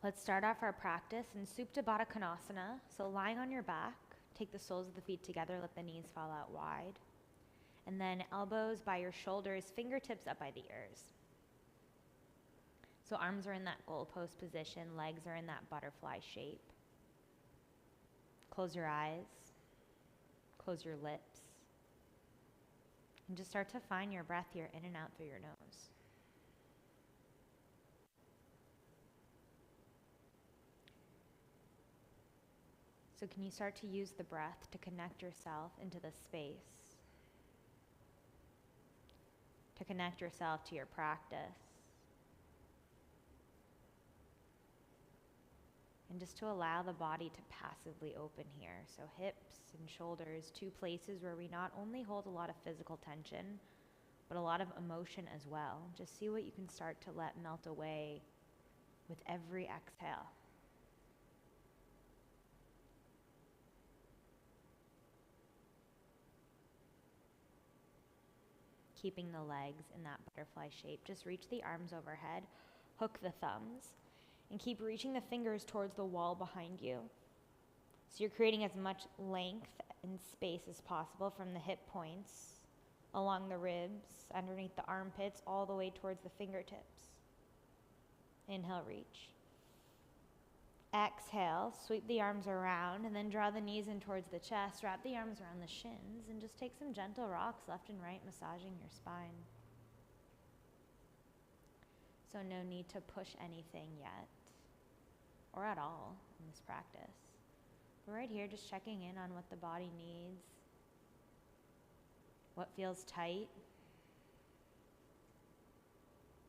Let's start off our practice in Supta Baddha Konasana. So lying on your back, take the soles of the feet together, let the knees fall out wide. And then elbows by your shoulders, fingertips up by the ears. So arms are in that goalpost position, legs are in that butterfly shape. Close your eyes, close your lips, and just start to find your breath here in and out through your nose. So can you start to use the breath to connect yourself into this space, to connect yourself to your practice, and just to allow the body to passively open here. So hips and shoulders, two places where we not only hold a lot of physical tension, but a lot of emotion as well. Just see what you can start to let melt away with every exhale. Keeping the legs in that butterfly shape. Just reach the arms overhead, hook the thumbs, and keep reaching the fingers towards the wall behind you. So you're creating as much length and space as possible from the hip points, along the ribs, underneath the armpits, all the way towards the fingertips. Inhale, reach. Exhale, sweep the arms around, and then draw the knees in towards the chest. Wrap the arms around the shins, and just take some gentle rocks left and right, massaging your spine. So no need to push anything yet, or at all in this practice. But right here, just checking in on what the body needs, what feels tight,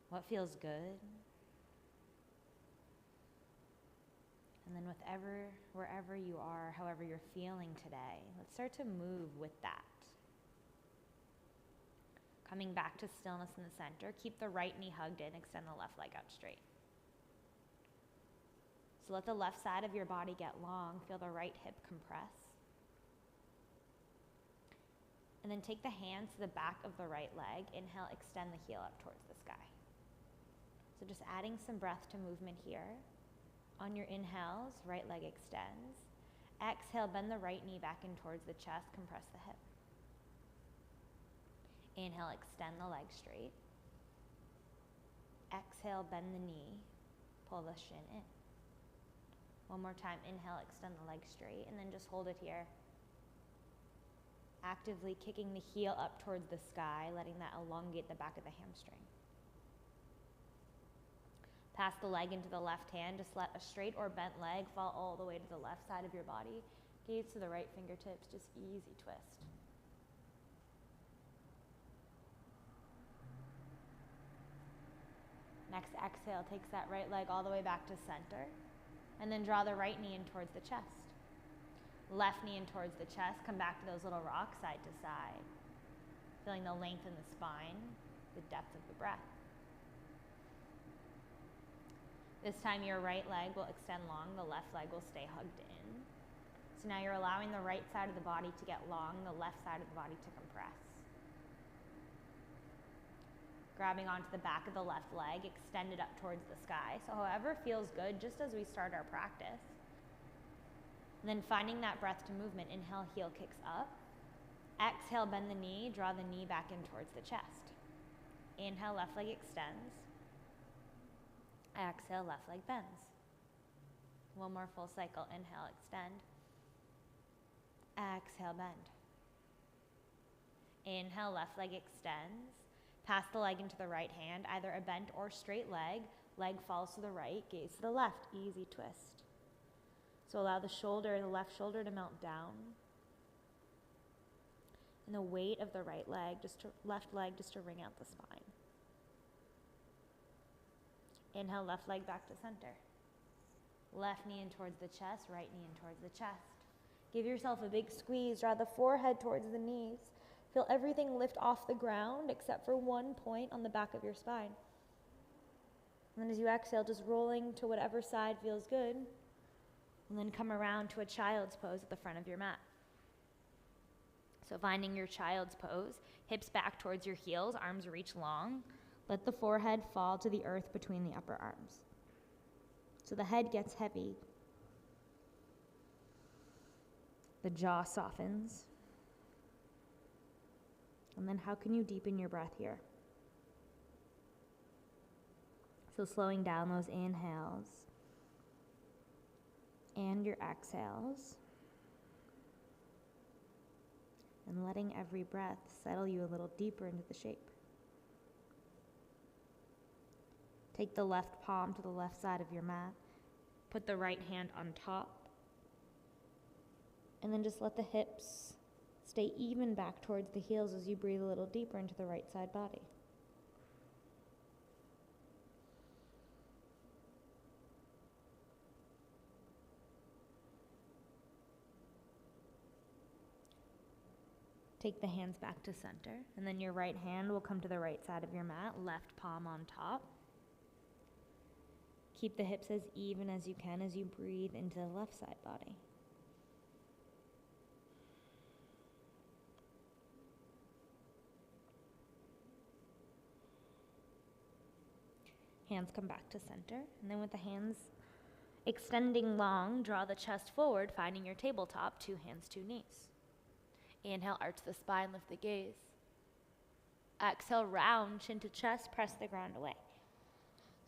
what feels good. And then wherever you are, however you're feeling today, let's start to move with that. Coming back to stillness in the center, keep the right knee hugged in, extend the left leg out straight. So let the left side of your body get long, feel the right hip compress. And then take the hands to the back of the right leg, inhale, extend the heel up towards the sky. So just adding some breath to movement here. On your inhales, right leg extends. Exhale, bend the right knee back in towards the chest, compress the hip. Inhale, extend the leg straight. Exhale, bend the knee, pull the shin in. One more time, inhale, extend the leg straight, and then just hold it here. Actively kicking the heel up towards the sky, letting that elongate the back of the hamstring. Pass the leg into the left hand. Just let a straight or bent leg fall all the way to the left side of your body. Gaze to the right fingertips, just easy twist. Next exhale takes that right leg all the way back to center. And then draw the right knee in towards the chest. Left knee in towards the chest. Come back to those little rocks side to side. Feeling the length in the spine, the depth of the breath. This time your right leg will extend long, the left leg will stay hugged in. So now you're allowing the right side of the body to get long, the left side of the body to compress. Grabbing onto the back of the left leg, extend it up towards the sky. So however feels good, just as we start our practice. And then finding that breath to movement, inhale, heel kicks up. Exhale, bend the knee, draw the knee back in towards the chest. Inhale, left leg extends. Exhale, left leg bends. One more full cycle. Inhale, extend. Exhale, bend. Inhale, left leg extends. Pass the leg into the right hand, either a bent or straight leg. Leg falls to the right, gaze to the left. Easy twist. So allow the left shoulder to melt down. And the weight of the left leg just to wring out the spine. Inhale, left leg back to center. Left knee in towards the chest, right knee in towards the chest. Give yourself a big squeeze, draw the forehead towards the knees. Feel everything lift off the ground except for one point on the back of your spine. And then as you exhale, just rolling to whatever side feels good. And then come around to a child's pose at the front of your mat. So finding your child's pose, hips back towards your heels, arms reach long. Let the forehead fall to the earth between the upper arms. So the head gets heavy. The jaw softens. And then how can you deepen your breath here? So slowing down those inhales and your exhales. And letting every breath settle you a little deeper into the shape. Take the left palm to the left side of your mat. Put the right hand on top. And then just let the hips stay even back towards the heels as you breathe a little deeper into the right side body. Take the hands back to center, and then your right hand will come to the right side of your mat, left palm on top. Keep the hips as even as you can as you breathe into the left side body. Hands come back to center, and then with the hands extending long, draw the chest forward, finding your tabletop, 2 hands, 2 knees. Inhale, arch the spine, lift the gaze. Exhale, round, chin to chest, press the ground away.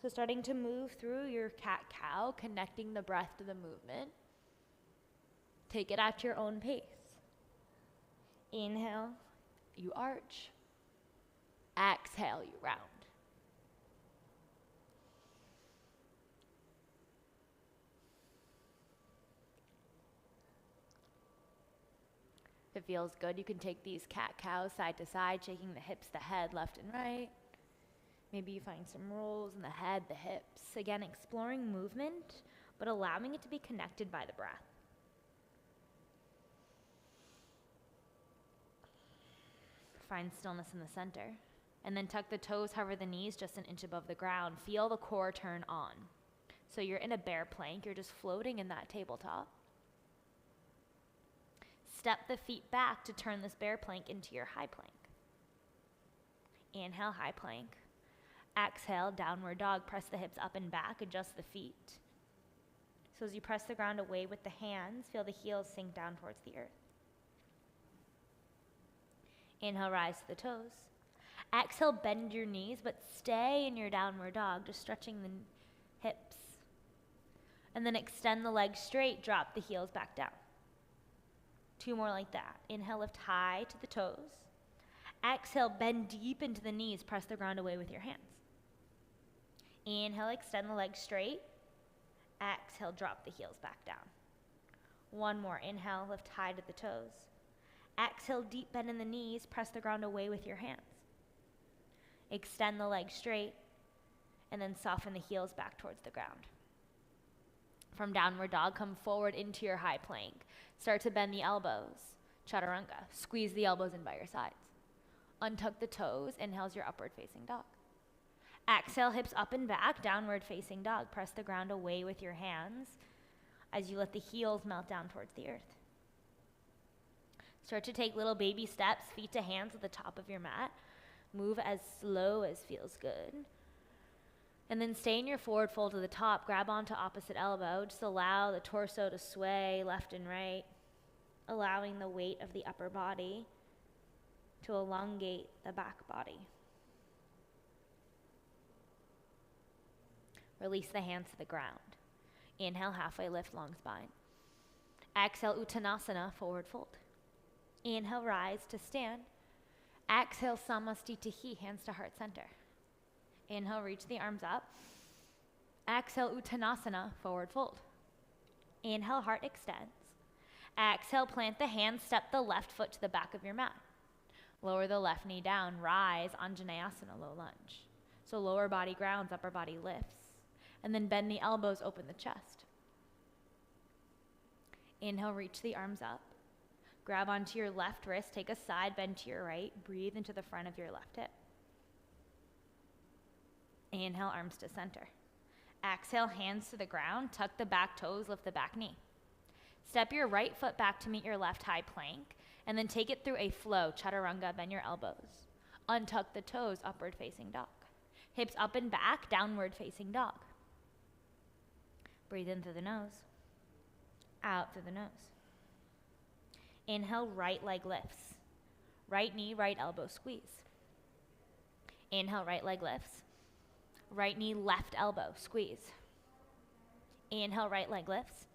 So starting to move through your cat-cow, connecting the breath to the movement. Take it at your own pace. Inhale, you arch. Exhale, you round. If it feels good, you can take these cat-cows side to side, shaking the hips, the head, left and right. Maybe you find some rolls in the head, the hips. Again, exploring movement, but allowing it to be connected by the breath. Find stillness in the center. And then tuck the toes, hover the knees just an inch above the ground. Feel the core turn on. So you're in a bear plank. You're just floating in that tabletop. Step the feet back to turn this bear plank into your high plank. Inhale, high plank. Exhale, downward dog. Press the hips up and back, adjust the feet. So as you press the ground away with the hands, feel the heels sink down towards the earth. Inhale, rise to the toes. Exhale, bend your knees, but stay in your downward dog, just stretching the hips. And then extend the legs straight, drop the heels back down. 2 more like that. Inhale, lift high to the toes. Exhale, bend deep into the knees, press the ground away with your hands. Inhale, extend the legs straight. Exhale, drop the heels back down. 1 more. Inhale, lift high to the toes. Exhale, deep bend in the knees, press the ground away with your hands. Extend the legs straight, and then soften the heels back towards the ground. From downward dog, come forward into your high plank. Start to bend the elbows, chaturanga. Squeeze the elbows in by your sides. Untuck the toes, inhales your upward facing dog. Exhale, hips up and back, downward facing dog. Press the ground away with your hands as you let the heels melt down towards the earth. Start to take little baby steps, feet to hands at the top of your mat. Move as slow as feels good. And then stay in your forward fold to the top. Grab onto opposite elbow. Just allow the torso to sway left and right, allowing the weight of the upper body to elongate the back body. Release the hands to the ground. Inhale, halfway lift, long spine. Exhale, Uttanasana, forward fold. Inhale, rise to stand. Exhale, Samastitihi, hands to heart center. Inhale, reach the arms up. Exhale, Uttanasana, forward fold. Inhale, heart extends. Exhale, plant the hands, step the left foot to the back of your mat. Lower the left knee down, rise, Anjaneyasana, low lunge. So lower body grounds, upper body lifts. And then bend the elbows, open the chest. Inhale, reach the arms up. Grab onto your left wrist, take a side bend to your right, breathe into the front of your left hip. Inhale, arms to center. Exhale, hands to the ground, tuck the back toes, lift the back knee. Step your right foot back to meet your left high plank, and then take it through a flow, chaturanga, bend your elbows. Untuck the toes, upward facing dog. Hips up and back, downward facing dog. Breathe in through the nose. Out through the nose. Inhale, right leg lifts. Right knee, right elbow squeeze. Inhale, right leg lifts. Right knee, left elbow squeeze. Inhale, right leg lifts.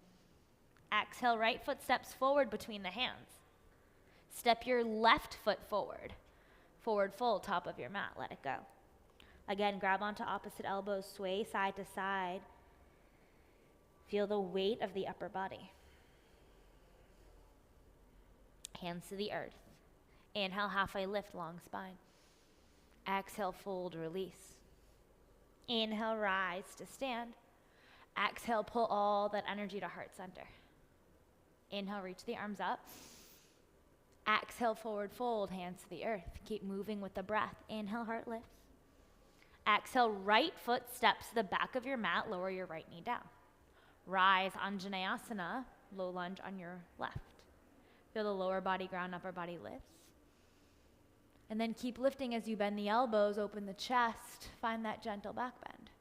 Exhale, right foot steps forward between the hands. Step your left foot forward. Forward fold, top of your mat, let it go. Again, grab onto opposite elbows, sway side to side. Feel the weight of the upper body. Hands to the earth. Inhale, halfway lift, long spine. Exhale, fold, release. Inhale, rise to stand. Exhale, pull all that energy to heart center. Inhale, reach the arms up. Exhale, forward fold, hands to the earth. Keep moving with the breath. Inhale, heart lifts. Exhale, right foot steps to the back of your mat. Lower your right knee down. Rise, Anjaneyasana, low lunge on your left. Feel the lower body ground, upper body lifts. And then keep lifting as you bend the elbows, open the chest, find that gentle back bend.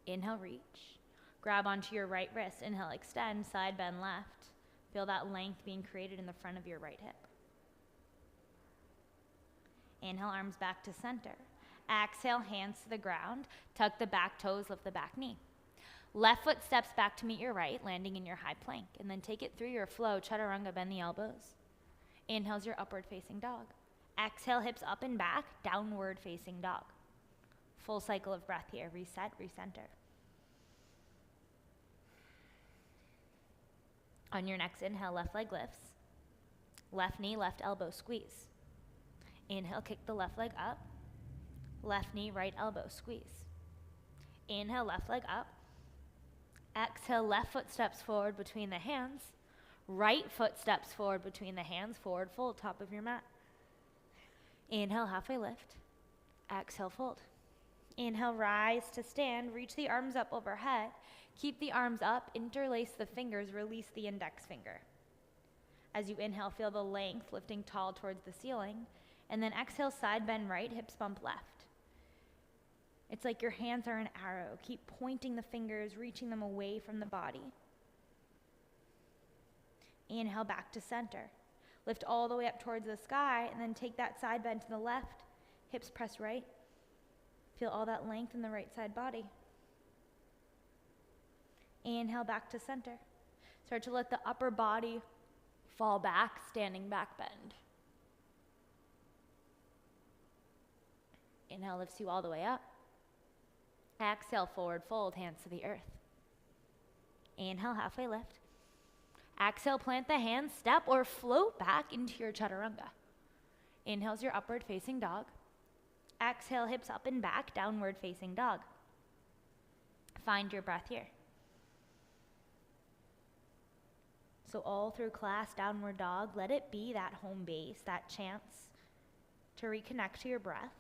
Inhale, reach. Grab onto your right wrist. Inhale, extend, side bend left. Feel that length being created in the front of your right hip. Inhale, arms back to center. Exhale, hands to the ground. Tuck the back toes, lift the back knee. Left foot steps back to meet your right, landing in your high plank. And then take it through your flow, chaturanga, bend the elbows. Inhale's your upward facing dog. Exhale, hips up and back, downward facing dog. Full cycle of breath here. Reset, recenter. On your next inhale, left leg lifts. Left knee, left elbow squeeze. Inhale, kick the left leg up. Left knee, right elbow squeeze. Inhale, left leg up. Exhale, left foot steps forward between the hands. Right foot steps forward between the hands. Forward fold, top of your mat. Inhale, halfway lift. Exhale, fold. Inhale, rise to stand. Reach the arms up overhead. Keep the arms up. Interlace the fingers. Release the index finger. As you inhale, feel the length, lifting tall towards the ceiling. And then exhale, side bend right, hips bump left. It's like your hands are an arrow. Keep pointing the fingers, reaching them away from the body. Inhale, back to center. Lift all the way up towards the sky, and then take that side bend to the left. Hips press right. Feel all that length in the right side body. Inhale, back to center. Start to let the upper body fall back, standing back bend. Inhale lifts you all the way up. Exhale, forward fold, hands to the earth. Inhale, halfway lift. Exhale, plant the hands, step or float back into your chaturanga. Inhale's your upward facing dog. Exhale, hips up and back, downward facing dog. Find your breath here. So all through class, downward dog, let it be that home base, that chance to reconnect to your breath,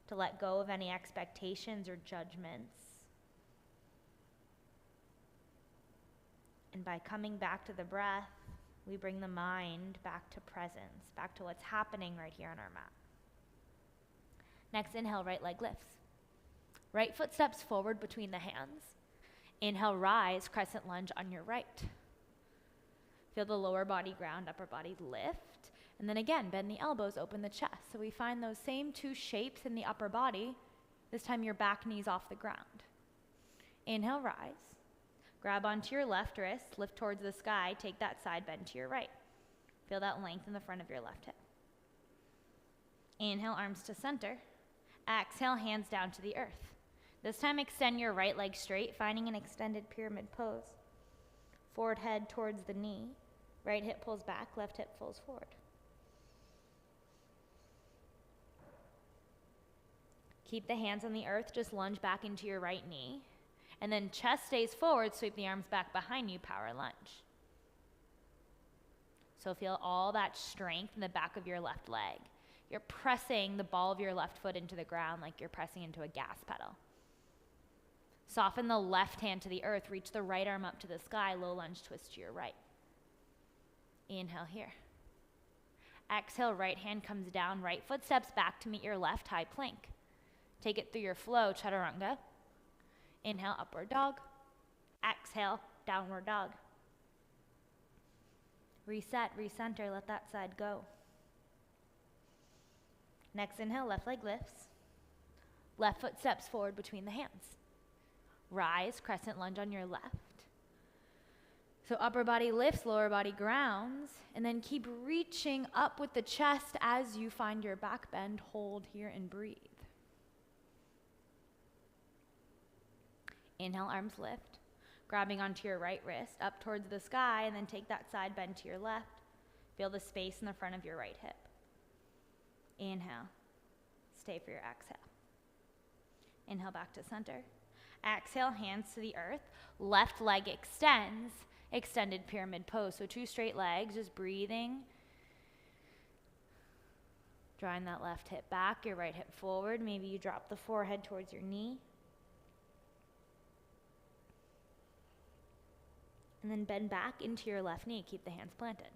to let go of any expectations or judgments. And by coming back to the breath, we bring the mind back to presence, back to what's happening right here on our mat. Next, inhale, right leg lifts. Right foot steps forward between the hands. Inhale, rise, crescent lunge on your right. Feel the lower body ground, upper body lift. And then again, bend the elbows, open the chest. So we find those same two shapes in the upper body. This time your back knee's off the ground. Inhale, rise. Grab onto your left wrist, lift towards the sky, take that side bend to your right. Feel that length in the front of your left hip. Inhale, arms to center. Exhale, hands down to the earth. This time extend your right leg straight, finding an extended pyramid pose. Forward head towards the knee. Right hip pulls back, left hip pulls forward. Keep the hands on the earth, just lunge back into your right knee. And then chest stays forward, sweep the arms back behind you, power lunge. So feel all that strength in the back of your left leg. You're pressing the ball of your left foot into the ground like you're pressing into a gas pedal. Soften the left hand to the earth, reach the right arm up to the sky, low lunge twist to your right. Inhale here. Exhale, right hand comes down, right foot steps back to meet your left high plank. Take it through your flow, chaturanga. Inhale, upward dog. Exhale, downward dog. Reset, recenter, let that side go. Next inhale, left leg lifts. Left foot steps forward between the hands. Rise, crescent lunge on your left. So upper body lifts, lower body grounds, and then keep reaching up with the chest as you find your back bend. Hold here and breathe. Inhale, arms lift, grabbing onto your right wrist, up towards the sky, and then take that side bend to your left. Feel the space in the front of your right hip. Inhale, stay for your exhale. Inhale, back to center. Exhale, hands to the earth. Left leg extends, extended pyramid pose. So 2 straight legs, just breathing. Drawing that left hip back, your right hip forward. Maybe you drop the forehead towards your knee. And then bend back into your left knee. Keep the hands planted.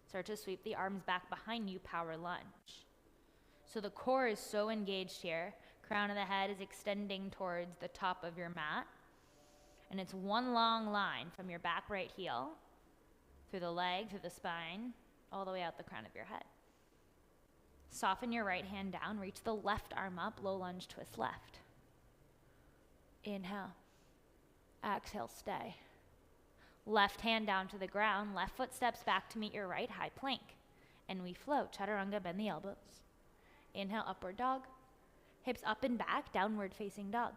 Start to sweep the arms back behind you, power lunge. So the core is so engaged here. Crown of the head is extending towards the top of your mat. And it's one long line from your back right heel, through the leg, through the spine, all the way out the crown of your head. Soften your right hand down, reach the left arm up, low lunge, twist left. Inhale. Exhale, stay. Left hand down to the ground, left foot steps back to meet your right, high plank. And we float, chaturanga, bend the elbows. Inhale, upward dog. Hips up and back, downward facing dog.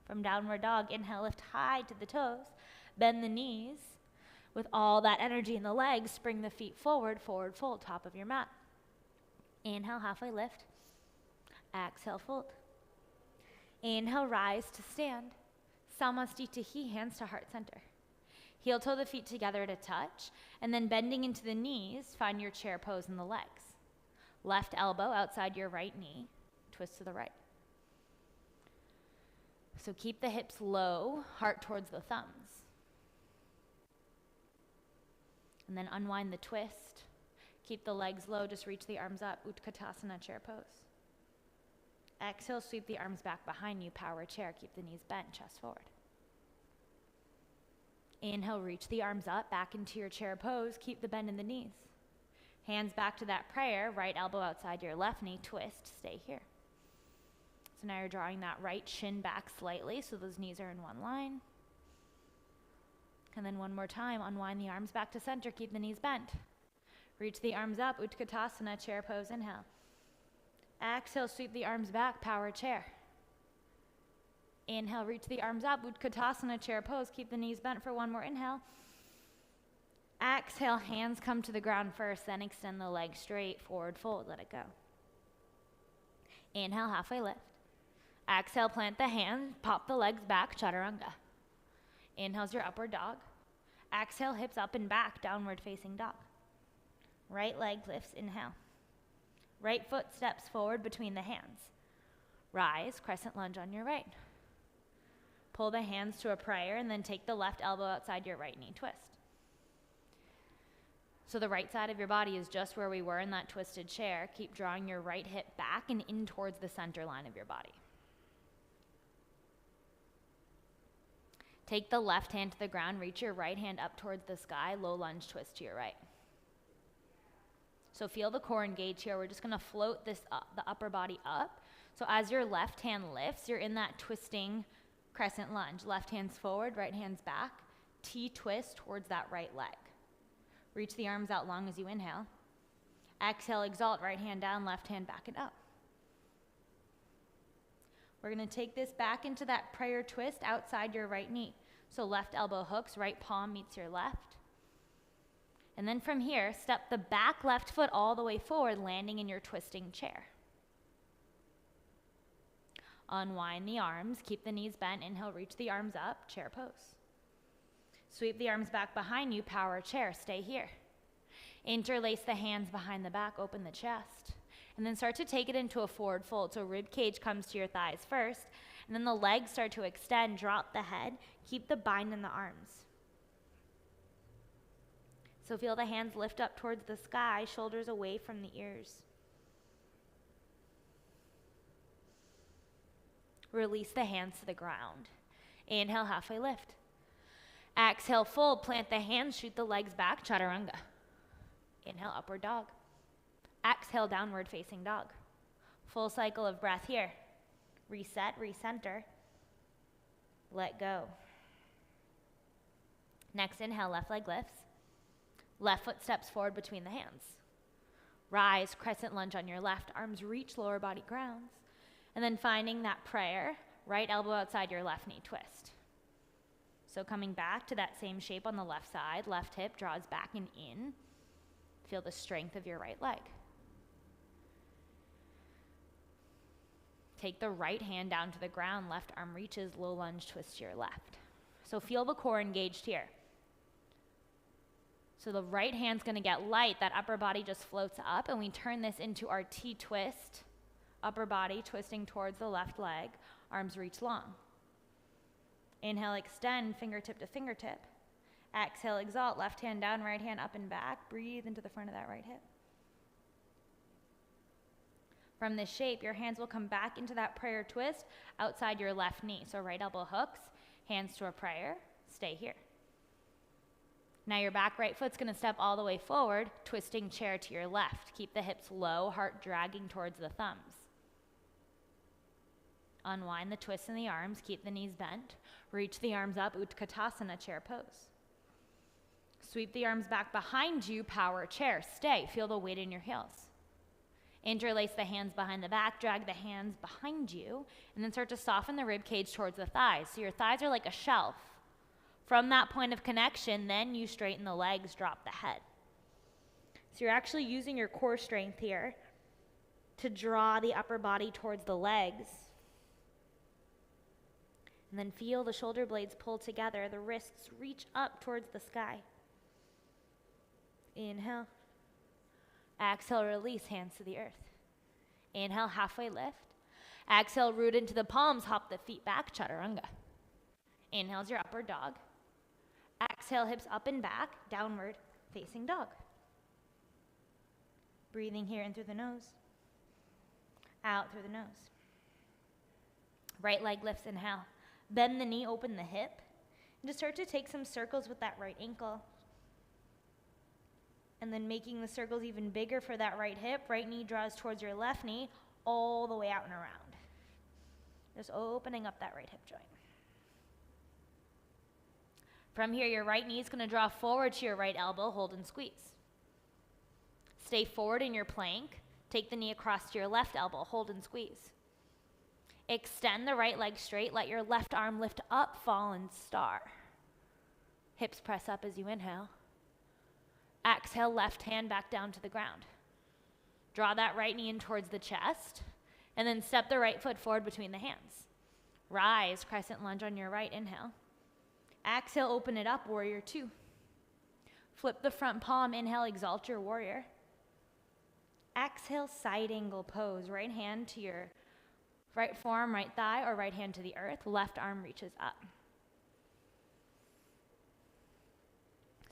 From downward dog, inhale, lift high to the toes. Bend the knees. With all that energy in the legs, spring the feet forward, forward fold, top of your mat. Inhale, halfway lift. Exhale, fold. Inhale, rise to stand. Samastitihi, hands to heart center. Heel toe the feet together to touch, and then bending into the knees, find your chair pose in the legs. Left elbow outside your right knee, twist to the right. So keep the hips low, heart towards the thumbs. And then unwind the twist. Keep the legs low, just reach the arms up, Utkatasana, chair pose. Exhale, sweep the arms back behind you, power chair, keep the knees bent, chest forward. Inhale, reach the arms up, back into your chair pose, keep the bend in the knees. Hands back to that prayer, right elbow outside your left knee, twist, stay here. So now you're drawing that right shin back slightly, so those knees are in one line. And then one more time, unwind the arms back to center, keep the knees bent. Reach the arms up, Utkatasana, chair pose, inhale. Exhale, sweep the arms back, power chair. Inhale, reach the arms up, Utkatasana, chair pose, keep the knees bent for one more inhale. Exhale, hands come to the ground first, then extend the legs straight, forward fold, let it go. Inhale, halfway lift. Exhale, plant the hands, pop the legs back, chaturanga. Inhale's your upward dog. Exhale, hips up and back, downward facing dog. Right leg lifts, inhale. Right foot steps forward between the hands. Rise, crescent lunge on your right. Pull the hands to a prayer and then take the left elbow outside your right knee, twist. So the right side of your body is just where we were in that twisted chair. Keep drawing your right hip back and in towards the center line of your body. Take the left hand to the ground, reach your right hand up towards the sky, low lunge twist to your right. So feel the core engage here. We're just gonna float this up, the upper body up. So as your left hand lifts, you're in that twisting crescent lunge. Left hand's forward, right hand's back. T-twist towards that right leg. Reach the arms out long as you inhale. Exhale, exalt, right hand down, left hand back and up. We're gonna take this back into that prayer twist outside your right knee. So left elbow hooks, right palm meets your left. And then from here, step the back left foot all the way forward, landing in your twisting chair. Unwind the arms, keep the knees bent, inhale, reach the arms up, chair pose. Sweep the arms back behind you, power chair, stay here. Interlace the hands behind the back, open the chest. And then start to take it into a forward fold. So rib cage comes to your thighs first, and then the legs start to extend, drop the head, keep the bind in the arms. So feel the hands lift up towards the sky, shoulders away from the ears. Release the hands to the ground. Inhale, halfway lift. Exhale, fold, plant the hands, shoot the legs back, chaturanga. Inhale, upward dog. Exhale, downward facing dog. Full cycle of breath here. Reset, recenter. Let go. Next inhale, left leg lifts. Left foot steps forward between the hands. Rise, crescent lunge on your left, arms reach lower body grounds. And then finding that prayer, right elbow outside your left knee, twist. So coming back to that same shape on the left side, left hip draws back and in. Feel the strength of your right leg. Take the right hand down to the ground, left arm reaches, low lunge, twist to your left. So feel the core engaged here. So the right hand's gonna get light, that upper body just floats up, and we turn this into our T-twist. Upper body twisting towards the left leg, arms reach long. Inhale, extend, fingertip to fingertip. Exhale, exalt, left hand down, right hand up and back. Breathe into the front of that right hip. From this shape, your hands will come back into that prayer twist outside your left knee. So right elbow hooks, hands to a prayer, stay here. Now your back right foot's gonna step all the way forward, twisting chair to your left. Keep the hips low, heart dragging towards the thumbs. Unwind the twists in the arms, keep the knees bent. Reach the arms up, Utkatasana, chair pose. Sweep the arms back behind you, power chair. Stay, feel the weight in your heels. Interlace the hands behind the back, drag the hands behind you, and then start to soften the rib cage towards the thighs. So your thighs are like a shelf. From that point of connection, then you straighten the legs, drop the head. So you're actually using your core strength here to draw the upper body towards the legs. And then feel the shoulder blades pull together, the wrists reach up towards the sky. Inhale. Exhale, release, hands to the earth. Inhale, halfway lift. Exhale, root into the palms, hop the feet back, chaturanga. Inhale's your upward dog. Exhale, hips up and back, downward facing dog. Breathing here in through the nose, out through the nose. Right leg lifts, inhale. Bend the knee, open the hip. And just start to take some circles with that right ankle. And then making the circles even bigger for that right hip. Right knee draws towards your left knee, all the way out and around. Just opening up that right hip joint. From here, your right knee is going to draw forward to your right elbow, hold and squeeze. Stay forward in your plank. Take the knee across to your left elbow, hold and squeeze. Extend the right leg straight, let your left arm lift up, fallen star. Hips press up as you inhale. Exhale, left hand back down to the ground. Draw that right knee in towards the chest, and then step the right foot forward between the hands. Rise, crescent lunge on your right, inhale. Exhale, open it up, warrior two. Flip the front palm, inhale, exalt your warrior. Exhale, side angle pose. Right hand to your right forearm, right thigh, or right hand to the earth. Left arm reaches up.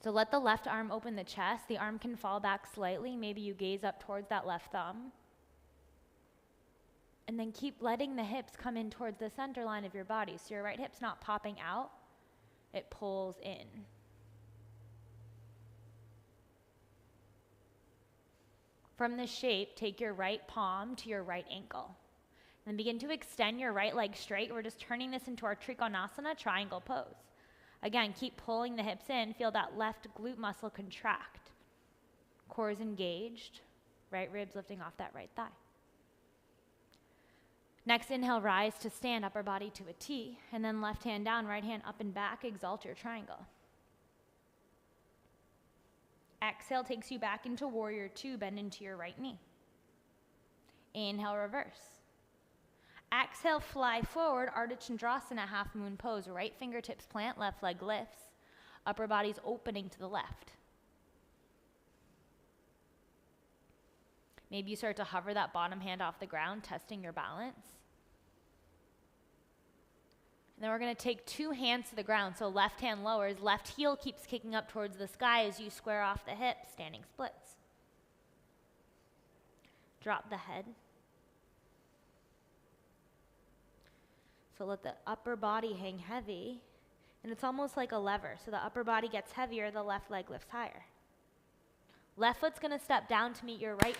So let the left arm open the chest. The arm can fall back slightly. Maybe you gaze up towards that left thumb. And then keep letting the hips come in towards the center line of your body. So your right hip's not popping out. It pulls in. From this shape, take your right palm to your right ankle. Then begin to extend your right leg straight. We're just turning this into our Trikonasana, triangle pose. Again, keep pulling the hips in. Feel that left glute muscle contract. Core is engaged. Right ribs lifting off that right thigh. Next, inhale, rise to stand, upper body to a T, and then left hand down, right hand up and back, exalt your triangle. Exhale takes you back into warrior two, bend into your right knee. Inhale, reverse. Exhale, fly forward, Ardha Chandrasana, half moon pose. Right fingertips plant, left leg lifts. Upper body's opening to the left. Maybe you start to hover that bottom hand off the ground, testing your balance. And then we're going to take two hands to the ground. So left hand lowers, left heel keeps kicking up towards the sky as you square off the hips, standing splits. Drop the head. So let the upper body hang heavy. And it's almost like a lever. So the upper body gets heavier, the left leg lifts higher. Left foot's gonna step down to meet your right